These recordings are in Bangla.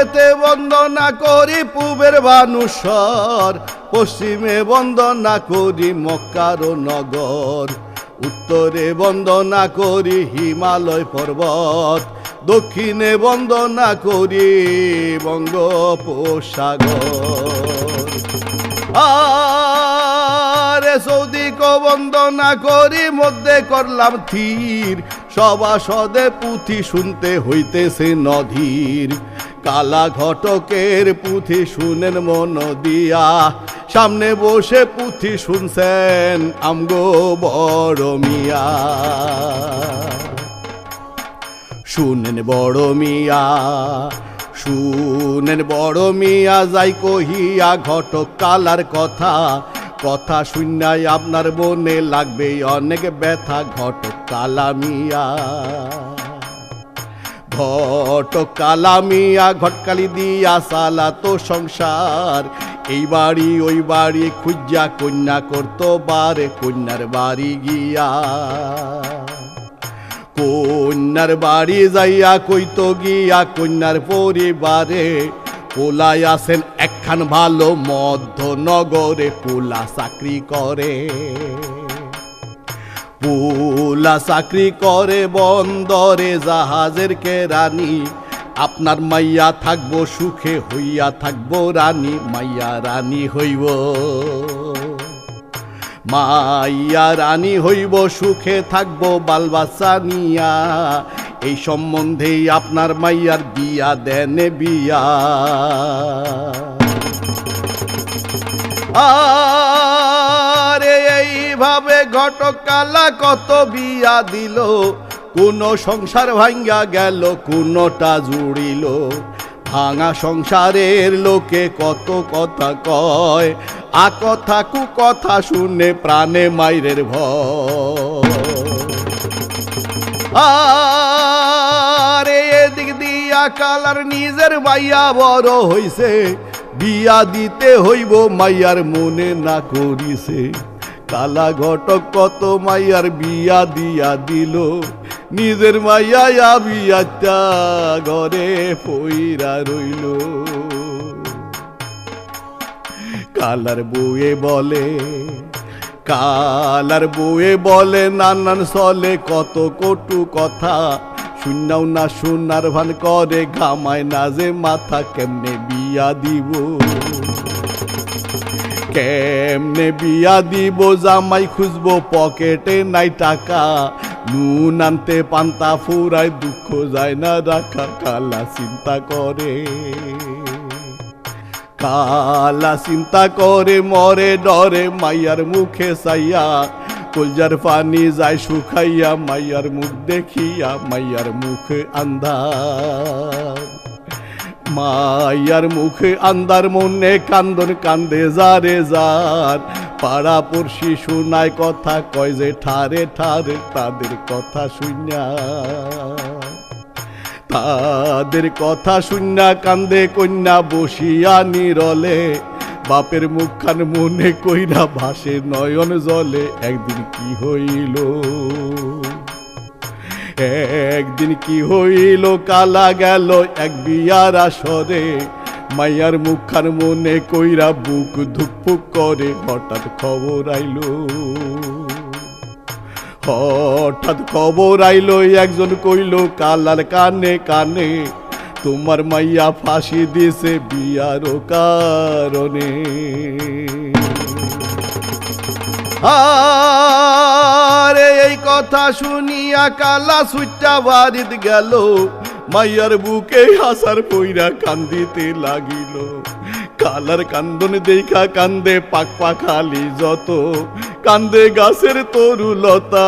পূবেতে বন্দনা করি পূবের বানুসর, পশ্চিমে বন্দনা করি মক্কার নগর, উত্তরে বন্দনা করি হিমালয় পর্বত, দক্ষিণে বন্দনা করি বঙ্গোপসাগর। আরে সৌদিকে বন্দনা করি মধ্যে করলাম থির, সভাসদে পুঁথি শুনতে হইতেছে নধীর। কালা ঘটকের পুঁথি শুনেন মন দিয়া, সামনে বসে পুঁথি শুনছেন আমগো বড় মিয়া। শুনেন বড় মিয়া, শুনেন বড় মিয়া, যাই কহিয়া ঘটক কালার কথা, কথা শুনাই আপনার মনে লাগবে অনেক ব্যথা। ঘটক কালা মিয়া, ঘটক কালা মিয়া, ঘটকালি দিয়া সালা তো সংসার, এই বাড়ি ওই বাড়ি খুঁজা কন্যা করতো বারে, কন্যার বাড়ি গিয়া কন্যার বাড়ি যাইয়া কইতো গিয়া কন্যার পরিবারে, পোলাই আছেন একখান ভালো মধ্যনগরে, পোলা চাকরি করে, পোলা চাকরি করে বন্দরে জাহাজের কেরানি। আপনার মাইয়া থাকবো সুখে হইয়া থাকবো রানী, মাইয়া রানী হইব, মাইয়া রানী হইব সুখে থাকবো বাল বাচ্চা নিয়া। এই সম্বন্ধে আপনার মাইয়ার বিয়া দেন বিয়া। আরে এইভাবে ঘটক কালা কত বিয়া দিল, কোন সংসার ভাঙ্গা গেল কোনটা জুড়িল। ভাঙা সংসারের লোকে কত কথা কয়, আ কথা কু কথা শুনে প্রাণে মাইরের ভয়। আরে এদিক দিয়া কালার নিজের মাইয়া বড় হইছে, বিয়া দিতে হইব মাইয়ার মনে না করিছে। কালা ঘটক কত মাইয়ার বিয়া দিয়া দিল, নিজের মাইয়া বিয়াটা ঘরে পইরা রইল। কালার বউয়ে বলে, কালার বউয়ে বলে নানান চলে কত কটু কথা, শুনাও না শোনার ভান করে, ঘামায় না যে মাথা। কেমনে বিয়া দিব, কেমনে বিয়া দিব, জামাই খুঁজবো পকেটে নাই টাকা, নুন আনতে পান্তা ফুরায় দুঃখ যায় না রাখা। কালা চিন্তা করে, কালা চিন্তা করে মরে ডরে মাইয়ার মুখে চাইয়া, কলজার পানি যায় শুকাইয়া মাইয়ার মুখ দেখিয়া, মাইয়ার মুখে আন্ধার, মাইয়ার মুখে আন্ধার, মনে কান্দন কান্দে যারে যার। পাড়া পড়শি শোনায় কথা কয় যে ঠারে ঠারে, তাদের কথা শুনিয়া, তাদের কথা শুনিয়া কান্দে কন্যা বসিয়া নিরলে। বাপের মুখখান মনে কইরা ভাসে নয়ন জলে। একদিন কি হইল, একদিন কি হইল, কালা গেল এক বিয়ার আসরে, মাইয়ার মুখখান মনে কইরা বুক ধুকপুক করে। হঠাৎ খবর আইল, হঠাৎ খবর আইল, একজন কইল কালার কানে কানে, তোমার মাইয়া ফাঁসি দিছে বিয়ার কারণে। আরে এই কথা শুনিয়া কালা সুইটা বাড়িত গেল, মাইয়ার বুকে হাসার পইরা কান্দিতে লাগিল। কালার কান্দন দেখা কান্দে পাক পাখালি যত, কান্দে গাছের তরুলতা,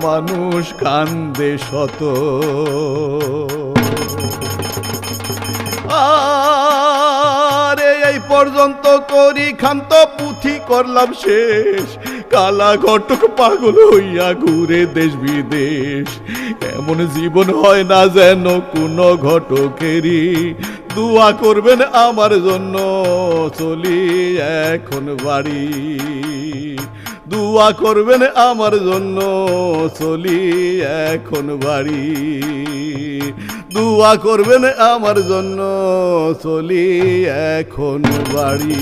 মানুষ কান্দে শত। আরে এই পর্যন্ত করি খান্ত পুঁথি করলাম শেষ, কালা ঘটক পাগল হইয়া ঘুরে দেশ বিদেশ। এমন জীবন হয় না যেন কোনো ঘটকেরই, দোয়া করবেন আমার জন্য চলি এখন বাড়ি, দোয়া করবেন আমার জন্য চলি এখন বাড়ি। দুয়া করবেন আমার জন্য, চলি এখন বাড়ি।